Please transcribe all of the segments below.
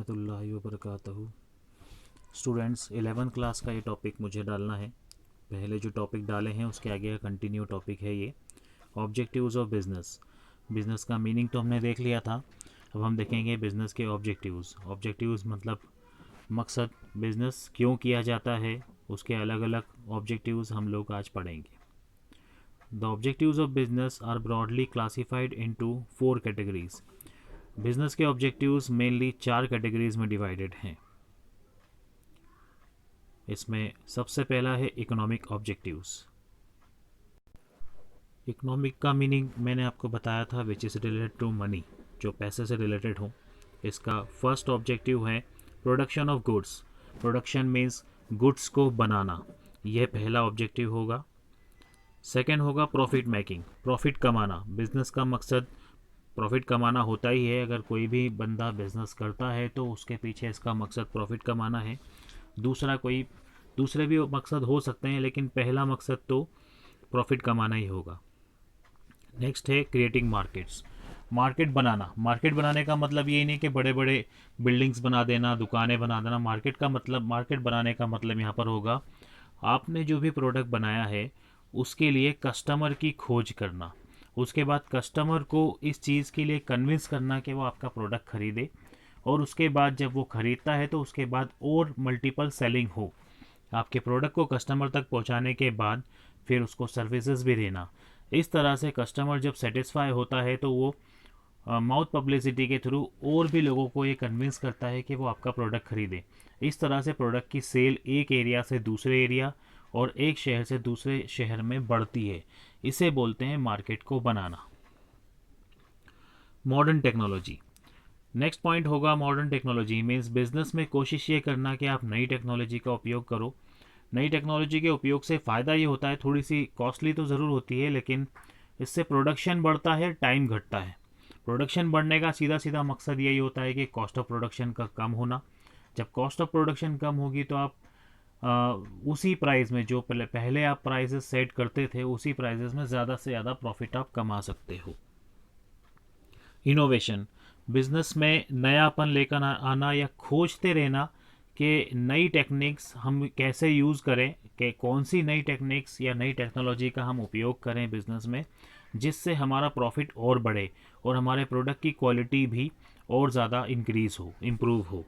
रहमतुल्लाहि व बरकातहू। Students 11th class का ये टॉपिक मुझे डालना है। पहले जो टॉपिक डाले हैं उसके आगे का कंटिन्यू टॉपिक है ये ऑब्जेक्टिव्स ऑफ बिज़नेस। बिज़नेस का मीनिंग तो हमने देख लिया था, अब हम देखेंगे बिज़नेस के ऑब्जेक्टिव्स। ऑब्जेक्टिव्स मतलब मकसद, बिज़नेस क्यों किया जाता है, उसके अलग अलग ऑब्जेक्टिव्स हम लोग आज पढ़ेंगे। The objectives of business are broadly classified into 4 categories. Business के ऑब्जेक्टिव्स मेनली 4 कैटेगरीज में डिवाइडेड हैं। इसमें सबसे पहला है इकोनॉमिक ऑब्जेक्टिव्स। इकोनॉमिक का मीनिंग मैंने आपको बताया था, which is related to money, जो पैसे से रिलेटेड हो। इसका फर्स्ट ऑब्जेक्टिव है production of goods. Production means goods को बनाना, यह पहला ऑब्जेक्टिव होगा। सेकेंड होगा प्रॉफिट मेकिंग, प्रॉफिट कमाना। बिजनेस का मकसद प्रॉफिट कमाना होता ही है। अगर कोई भी बंदा बिजनेस करता है तो उसके पीछे इसका मकसद प्रॉफिट कमाना है। दूसरे भी मकसद हो सकते हैं, लेकिन पहला मकसद तो प्रॉफिट कमाना ही होगा। नेक्स्ट है क्रिएटिंग मार्केट्स, मार्केट बनाना। मार्केट बनाने का मतलब ये नहीं कि बड़े बड़े बिल्डिंग्स बना देना, दुकानें बना देना। मार्केट बनाने का मतलब यहाँ पर होगा आपने जो भी प्रोडक्ट बनाया है उसके लिए कस्टमर की खोज करना, उसके बाद कस्टमर को इस चीज़ के लिए कन्विंस करना कि वो आपका प्रोडक्ट खरीदे, और उसके बाद जब वो खरीदता है तो उसके बाद और मल्टीपल सेलिंग हो। आपके प्रोडक्ट को कस्टमर तक पहुंचाने के बाद फिर उसको सर्विसेज भी देना। इस तरह से कस्टमर जब सेटिस्फाई होता है तो वो माउथ पब्लिसिटी के थ्रू और भी लोगों को ये कन्विंस करता है कि वो आपका प्रोडक्ट खरीदे। इस तरह से प्रोडक्ट की सेल एक एरिया से दूसरे एरिया और एक शहर से दूसरे शहर में बढ़ती है। इसे बोलते हैं मार्केट को बनाना। मॉडर्न टेक्नोलॉजी, नेक्स्ट पॉइंट होगा मॉडर्न टेक्नोलॉजी मीन्स बिजनेस में कोशिश ये करना कि आप नई टेक्नोलॉजी का उपयोग करो। नई टेक्नोलॉजी के उपयोग से फ़ायदा ये होता है, थोड़ी सी कॉस्टली तो ज़रूर होती है, लेकिन इससे प्रोडक्शन बढ़ता है, टाइम घटता है। प्रोडक्शन बढ़ने का सीधा सीधा मकसद यही होता है कि कॉस्ट ऑफ प्रोडक्शन का कम होना। जब कॉस्ट ऑफ प्रोडक्शन कम होगी तो आप उसी प्राइस में जो पहले आप प्राइसेस सेट करते थे उसी प्राइसेस में ज़्यादा से ज़्यादा प्रॉफिट आप कमा सकते हो। इनोवेशन, बिजनेस में नयापन लेकर आना या खोजते रहना कि नई टेक्निक्स हम कैसे यूज़ करें, कि कौन सी नई टेक्निक्स या नई टेक्नोलॉजी का हम उपयोग करें बिजनेस में, जिससे हमारा प्रॉफिट और बढ़े और हमारे प्रोडक्ट की क्वालिटी भी और ज़्यादा इंक्रीज़ हो, इम्प्रूव हो।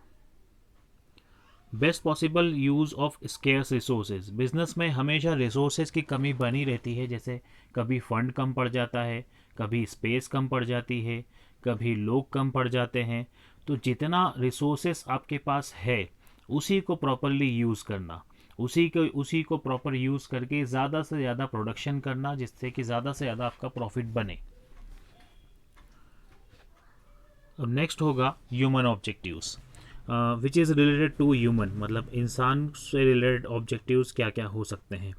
Best possible use of scarce resources, business में हमेशा रिसोर्सेज की कमी बनी रहती है। जैसे कभी फंड कम पड़ जाता है, कभी स्पेस कम पड़ जाती है, कभी लोग कम पड़ जाते हैं। तो जितना रिसोर्सेज आपके पास है उसी को प्रॉपरली यूज़ करना, उसी को प्रॉपर यूज़ करके ज़्यादा से ज़्यादा प्रोडक्शन करना, जिससे कि ज़्यादा से ज़्यादा आपका प्रॉफिट बने। अब नेक्स्ट होगा human objectives, which is related to human, मतलब इंसान से रिलेटेड ऑब्जेक्टिव्स क्या क्या हो सकते हैं।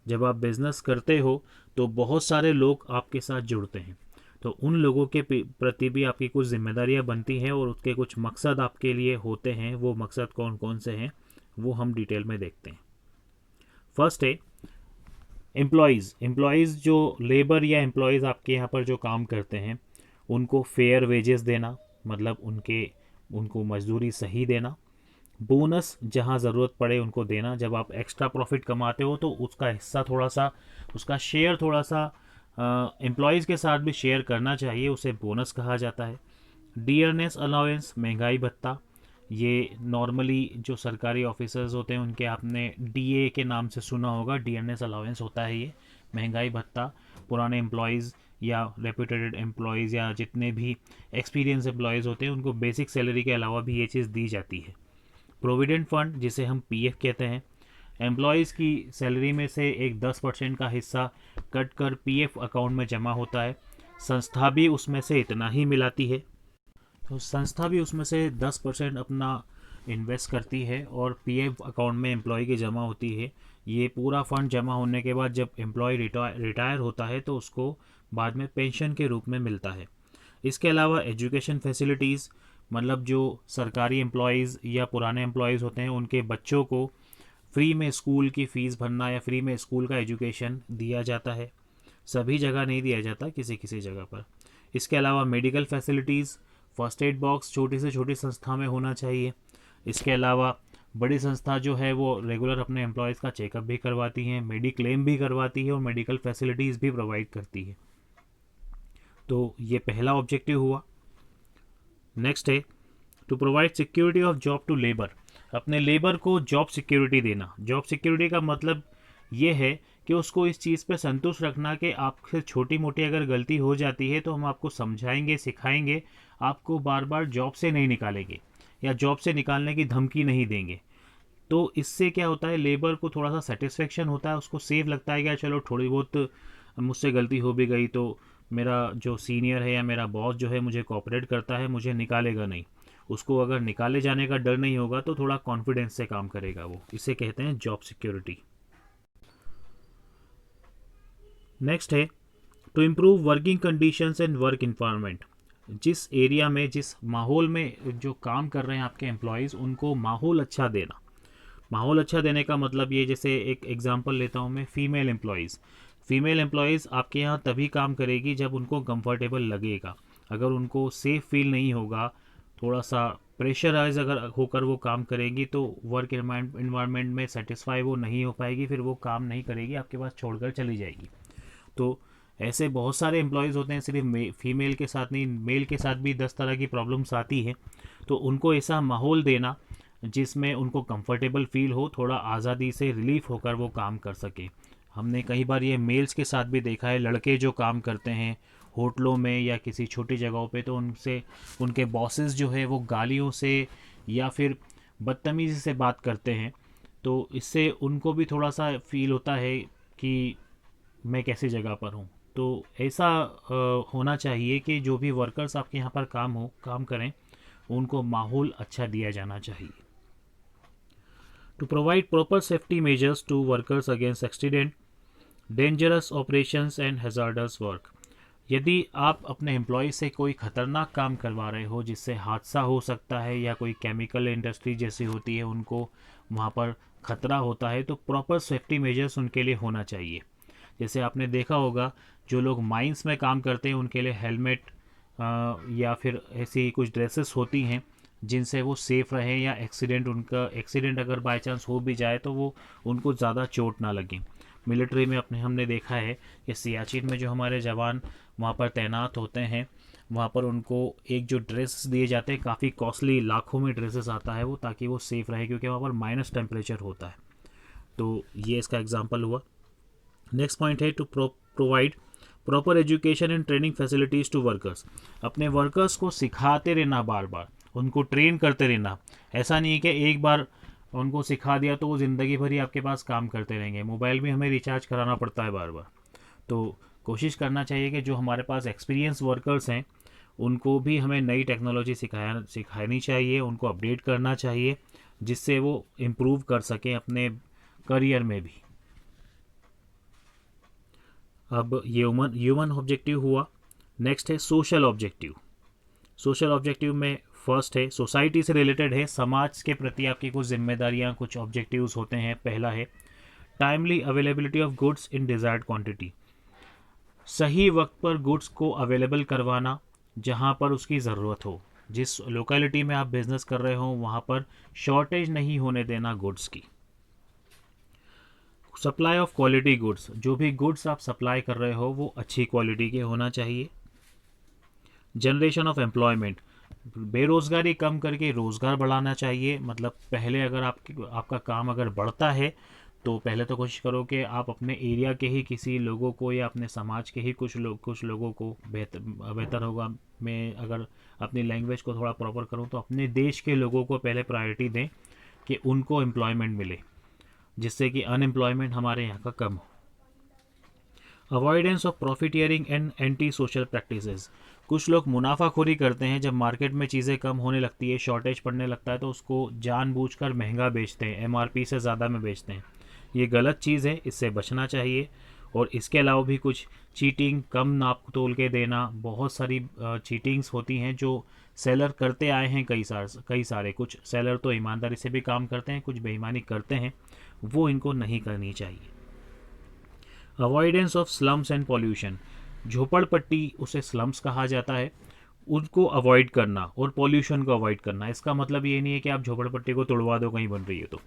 जब आप बिज़नेस करते हो तो बहुत सारे लोग आपके साथ जुड़ते हैं, तो उन लोगों के प्रति भी आपकी कुछ जिम्मेदारियां बनती हैं और उसके कुछ मकसद आपके लिए होते हैं। वो मकसद कौन कौन से हैं वो हम डिटेल में देखते हैं। फर्स्ट है एम्प्लॉयज़। एम्प्लॉयज़ जो लेबर या एम्प्लॉयज़ आपके यहाँ पर जो काम करते हैं उनको फेयर वेजेस देना, मतलब उनको मजदूरी सही देना। बोनस जहाँ ज़रूरत पड़े उनको देना। जब आप एक्स्ट्रा प्रॉफिट कमाते हो तो उसका हिस्सा थोड़ा सा, उसका शेयर थोड़ा सा एम्प्लॉयज़ के साथ भी शेयर करना चाहिए, उसे बोनस कहा जाता है। डियरनेस अलाउंस, महंगाई भत्ता, ये नॉर्मली जो सरकारी ऑफिसर्स होते हैं उनके आपने डीए के नाम से सुना होगा, डियरनेस अलाउंस होता है ये महंगाई भत्ता। पुराने एम्प्लॉयज़ या रेप्यूटेड एम्प्लॉयज़ या जितने भी एक्सपीरियंस एम्प्लॉयज़ होते हैं उनको बेसिक सैलरी के अलावा भी ये चीज़ दी जाती है। प्रोविडेंट फंड, जिसे हम पीएफ कहते हैं, एम्प्लॉयज़ की सैलरी में से एक 10% का हिस्सा कट कर पीएफ अकाउंट में जमा होता है। संस्था भी उसमें से इतना ही मिलाती है, तो संस्था भी उसमें से 10% अपना इन्वेस्ट करती है और पीएफ अकाउंट में एम्प्लॉय की जमा होती है। ये पूरा फंड जमा होने के बाद जब एम्प्लॉय रिटायर होता है तो उसको बाद में पेंशन के रूप में मिलता है। इसके अलावा एजुकेशन फैसिलिटीज़, मतलब जो सरकारी एम्प्लॉयज़ या पुराने एम्प्लॉयज़ होते हैं उनके बच्चों को फ्री में स्कूल की फ़ीस भरना या फ्री में स्कूल का एजुकेशन दिया जाता है। सभी जगह नहीं दिया जाता, किसी किसी जगह पर। इसके अलावा medical facilities, first aid box छोटी से छोटी संस्था में होना चाहिए। इसके अलावा बड़ी संस्था जो है वो रेगुलर अपने एम्प्लॉयज़ का चेकअप भी करवाती हैं, मेडिक्लेम भी करवाती है और मेडिकल फैसिलिटीज़ भी प्रोवाइड करती है। तो ये पहला ऑब्जेक्टिव हुआ। नेक्स्ट है to provide security of job to labour. अपने लेबर को जॉब सिक्योरिटी देना। जॉब सिक्योरिटी का मतलब ये है कि उसको इस चीज़ पे संतुष्ट रखना कि आपसे छोटी मोटी अगर गलती हो जाती है तो हम आपको समझाएंगे, सिखाएंगे, आपको बार बार जॉब से नहीं निकालेंगे या जॉब से निकालने की धमकी नहीं देंगे। तो इससे क्या होता है, लेबर को थोड़ा सा सेटिस्फेक्शन होता है, उसको सेफ लगता है कि चलो थोड़ी बहुत मुझसे गलती हो भी गई तो मेरा जो सीनियर है या मेरा बॉस जो है मुझे कोऑपरेट करता है, मुझे निकालेगा नहीं। उसको अगर निकाले जाने का डर नहीं होगा तो थोड़ा कॉन्फिडेंस से काम करेगा वो। इसे कहते हैं जॉब सिक्योरिटी। नेक्स्ट है to improve working conditions and work environment. जिस एरिया में, जिस माहौल में जो काम कर रहे हैं आपके एम्प्लॉयज़, उनको माहौल अच्छा देना। माहौल अच्छा देने का मतलब ये, जैसे एक एग्जांपल लेता हूँ मैं, फ़ीमेल एम्प्लॉयज़। फ़ीमेल एम्प्लॉयज़ आपके यहाँ तभी काम करेगी जब उनको कंफर्टेबल लगेगा। अगर उनको सेफ़ फील नहीं होगा, थोड़ा सा प्रेशराइज अगर होकर वो काम करेंगी तो वर्क इन्वायरमेंट में सेटिस्फाई वो नहीं हो पाएगी, फिर वो काम नहीं करेगी, आपके पास छोड़कर चली जाएगी। तो ऐसे बहुत सारे एम्प्लॉयज़ होते हैं, सिर्फ फीमेल के साथ नहीं, मेल के साथ भी 10 तरह की प्रॉब्लम्स आती है। तो उनको ऐसा माहौल देना जिसमें उनको कंफर्टेबल फील हो, थोड़ा आज़ादी से रिलीफ होकर वो काम कर सके। हमने कई बार ये मेल्स के साथ भी देखा है, लड़के जो काम करते हैं होटलों में या किसी छोटी जगहों पे, तो उनसे उनके बॉसेस जो है वो गालियों से या फिर बदतमीज़ी से बात करते हैं। तो इससे उनको भी थोड़ा सा फील होता है कि मैं कैसी जगह पर हूँ। तो ऐसा होना चाहिए कि जो भी वर्कर्स आपके यहाँ पर काम करें, उनको माहौल अच्छा दिया जाना चाहिए। To provide proper safety measures to workers against accident, dangerous operations and hazardous work. यदि आप अपने एम्प्लॉय से कोई ख़तरनाक काम करवा रहे हो जिससे हादसा हो सकता है, या कोई केमिकल इंडस्ट्री जैसी होती है उनको वहाँ पर ख़तरा होता है, तो प्रॉपर सेफ्टी मेजर्स उनके लिए होना चाहिए। जैसे आपने देखा होगा, जो लोग माइंस में काम करते हैं उनके लिए हेलमेट या फिर ऐसी कुछ ड्रेसेस होती हैं जिनसे वो सेफ़ रहें, या एक्सीडेंट अगर बाय चांस हो भी जाए तो वो उनको ज़्यादा चोट ना लगे। मिलिट्री में हमने देखा है कि सियाचिन में जो हमारे जवान वहाँ पर तैनात होते हैं, वहाँ पर उनको एक जो ड्रेस दिए जाते हैं, काफ़ी कॉस्टली, लाखों में ड्रेसेस आता है वो, ताकि वो सेफ़ रहे, क्योंकि वहाँ पर माइनस टेम्परेचर होता है। तो ये इसका एग्जांपल हुआ। नेक्स्ट पॉइंट है to provide proper education and training facilities to workers. अपने वर्कर्स को सिखाते रहना, बार बार उनको ट्रेन करते रहना। ऐसा नहीं है कि एक बार उनको सिखा दिया तो वो ज़िंदगी भर ही आपके पास काम करते रहेंगे। मोबाइल भी हमें रिचार्ज कराना पड़ता है बार बार। तो कोशिश करना चाहिए कि जो हमारे पास एक्सपीरियंस वर्कर्स हैं उनको भी हमें नई टेक्नोलॉजी सिखानी चाहिए, उनको अपडेट करना चाहिए, जिससे वो इम्प्रूव कर सकें अपने करियर में भी। अब ये ह्यूमन ऑब्जेक्टिव हुआ। नेक्स्ट है सोशल ऑब्जेक्टिव। सोशल ऑब्जेक्टिव में फर्स्ट है सोसाइटी से रिलेटेड है, समाज के प्रति आपकी कुछ जिम्मेदारियां, कुछ ऑब्जेक्टिव्स होते हैं। पहला है timely availability of goods in desired quantity. सही वक्त पर गुड्स को अवेलेबल करवाना जहां पर उसकी ज़रूरत हो। जिस लोकेलिटी में आप बिज़नेस कर रहे हो वहां पर शॉर्टेज नहीं होने देना गुड्स की। सप्लाई ऑफ क्वालिटी गुड्स, जो भी गुड्स आप सप्लाई कर रहे हो वो अच्छी क्वालिटी के होना चाहिए। जनरेशन ऑफ एम्प्लॉयमेंट, बेरोज़गारी कम करके रोज़गार बढ़ाना चाहिए। मतलब पहले अगर आपका काम अगर बढ़ता है तो पहले तो कोशिश करो कि आप अपने एरिया के ही किसी लोगों को या अपने समाज के ही कुछ लोगों को, बेहतर होगा मैं अगर अपनी लैंग्वेज को थोड़ा प्रॉपर करूँ तो अपने देश के लोगों को पहले प्रायोरिटी दें कि उनको एम्प्लॉयमेंट मिले, जिससे कि अनएम्प्लॉयमेंट हमारे यहाँ का कम हो। Avoidance of profiteering and anti social practices. कुछ लोग मुनाफाखोरी करते हैं, जब मार्केट में चीज़ें कम होने लगती है, शॉर्टेज पड़ने लगता है, तो उसको जानबूझकर महंगा बेचते हैं, एमआरपी से ज़्यादा में बेचते हैं। ये गलत चीज़ है, इससे बचना चाहिए। और इसके अलावा भी कुछ चीटिंग, कम नाप तोल के देना, बहुत सारी चीटिंग्स होती हैं जो सेलर करते आए हैं कई सारे। कुछ सेलर तो ईमानदारी से भी काम करते हैं, कुछ बेईमानी करते हैं, वो इनको नहीं करनी चाहिए। Avoidance of slums and pollution, झोपड़पट्टी उसे स्लम्स कहा जाता है, उनको अवॉइड करना और पॉल्यूशन को अवॉइड करना। इसका मतलब ये नहीं है कि आप झोपड़पट्टी को तोड़वा दो कहीं बन रही है तो।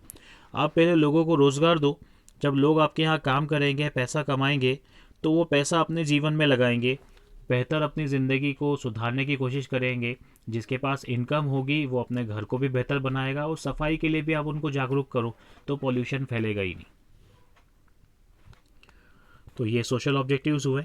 आप पहले लोगों को रोज़गार दो। जब लोग आपके यहाँ काम करेंगे, पैसा कमाएंगे, तो वो पैसा अपने जीवन में लगाएंगे, बेहतर अपनी ज़िंदगी को सुधारने की कोशिश करेंगे। जिसके पास इनकम होगी वो अपने घर को भी बेहतर बनाएगा, और सफाई के लिए भी आप उनको जागरूक करो तो पॉल्यूशन फैलेगा ही नहीं। तो ये सोशल ऑब्जेक्टिव्स हुए।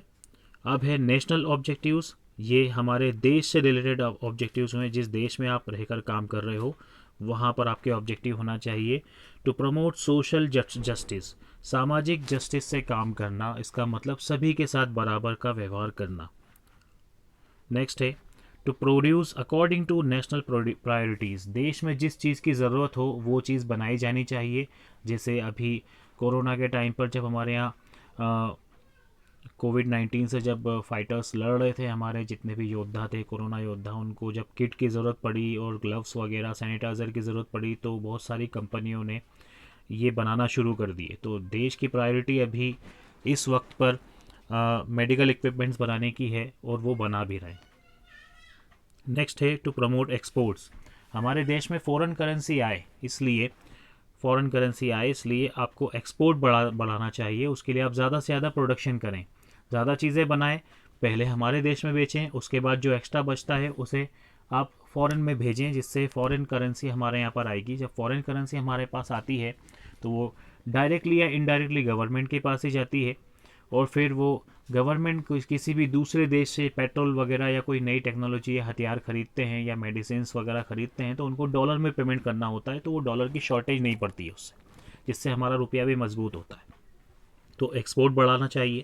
अब है नेशनल ऑब्जेक्टिव्स। ये हमारे देश से रिलेटेड ऑब्जेक्टिव्स हुए। जिस देश में आप रहकर काम कर रहे हो वहाँ पर आपके ऑब्जेक्टिव होना चाहिए टू प्रमोट सोशल जस्टिस, सामाजिक जस्टिस से काम करना। इसका मतलब सभी के साथ बराबर का व्यवहार करना। नेक्स्ट है to produce according to national priorities. देश में जिस चीज़ की ज़रूरत हो वो चीज़ बनाई जानी चाहिए। जैसे अभी कोरोना के टाइम पर जब हमारे यहाँ कोविड-19 से जब फाइटर्स लड़ रहे थे, हमारे जितने भी योद्धा थे, कोरोना योद्धा, उनको जब किट की ज़रूरत पड़ी और ग्लव्स वगैरह सैनिटाइज़र की ज़रूरत पड़ी तो बहुत सारी कंपनियों ने ये बनाना शुरू कर दिए। तो देश की प्रायोरिटी अभी इस वक्त पर मेडिकल इक्विपमेंट्स बनाने की है और वो बना भी रहे हैं। नेक्स्ट है टू प्रमोट एक्सपोर्ट्स। हमारे देश में फ़ॉरेन करेंसी आए, इसलिए आपको एक्सपोर्ट बढ़ाना चाहिए। उसके लिए आप ज़्यादा से ज़्यादा प्रोडक्शन करें, ज़्यादा चीज़ें बनाएं, पहले हमारे देश में बेचें, उसके बाद जो एक्स्ट्रा बचता है उसे आप फ़ॉरेन में भेजें, जिससे फ़ॉरेन करेंसी हमारे यहाँ पर आएगी। जब फ़ॉरेन करेंसी हमारे पास आती है तो वो डायरेक्टली या इनडायरेक्टली गवर्नमेंट के पास ही जाती है, और फिर वो गवर्नमेंट किसी भी दूसरे देश से पेट्रोल वगैरह या कोई नई टेक्नोलॉजी या हथियार खरीदते हैं या मेडिसिन्स वगैरह खरीदते हैं तो उनको डॉलर में पेमेंट करना होता है, तो वो डॉलर की शॉर्टेज नहीं पड़ती है उससे, जिससे हमारा रुपया भी मजबूत होता है। तो एक्सपोर्ट बढ़ाना चाहिए।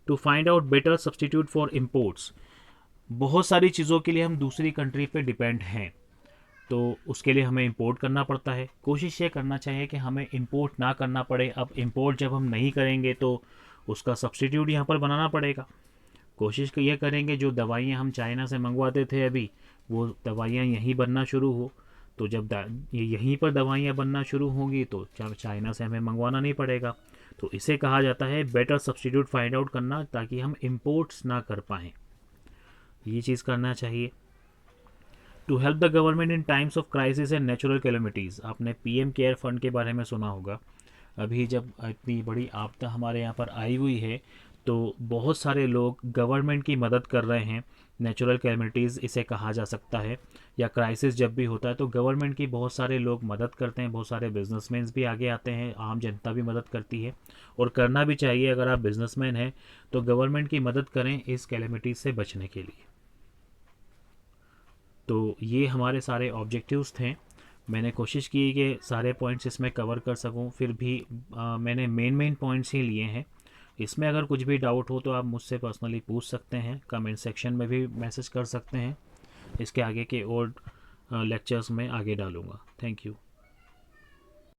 To find out better substitute for imports. बहुत सारी चीज़ों के लिए हम दूसरी कंट्री पे डिपेंड हैं, तो उसके लिए हमें इंपोर्ट करना पड़ता है। कोशिश ये करना चाहिए कि हमें इंपोर्ट ना करना पड़े। अब इंपोर्ट जब हम नहीं करेंगे तो उसका सब्सटीट्यूट यहाँ पर बनाना पड़ेगा। कोशिश ये करेंगे जो दवाइयाँ हम चाइना से मंगवाते थे अभी, वो दवाइयाँ यहीं बनना शुरू हो। तो जब यहीं पर दवाइयाँ बनना शुरू होंगी तो चाइना से हमें मंगवाना नहीं पड़ेगा। तो इसे कहा जाता है बेटर सब्सटीट्यूट फाइंड आउट करना, ताकि हम इम्पोर्ट्स ना कर पाएँ। ये चीज़ करना चाहिए। To help the government in times of crisis and natural calamities. आपने पीएम केयर फंड के बारे में सुना होगा। अभी जब इतनी बड़ी आपदा हमारे यहाँ पर आई हुई है तो बहुत सारे लोग गवर्नमेंट की मदद कर रहे हैं। नेचुरल कैलेमिटीज़ इसे कहा जा सकता है, या क्राइसिस जब भी होता है तो गवर्नमेंट की बहुत सारे लोग मदद करते हैं। बहुत सारे बिजनेसमैन भी आगे आते हैं, आम जनता भी मदद करती है, और करना भी चाहिए। अगर आप बिजनेसमैन हैं तो गवर्नमेंट की मदद करें इस कैलेमिटीज़ से बचने के लिए। तो ये हमारे सारे ऑब्जेक्टिव्स थे। मैंने कोशिश की कि सारे पॉइंट्स इसमें कवर कर सकूं, फिर भी मैंने मेन पॉइंट्स ही लिए हैं। इसमें अगर कुछ भी डाउट हो तो आप मुझसे पर्सनली पूछ सकते हैं, कमेंट सेक्शन में भी मैसेज कर सकते हैं। इसके आगे के और लेक्चर्स में आगे डालूँगा। Thank you.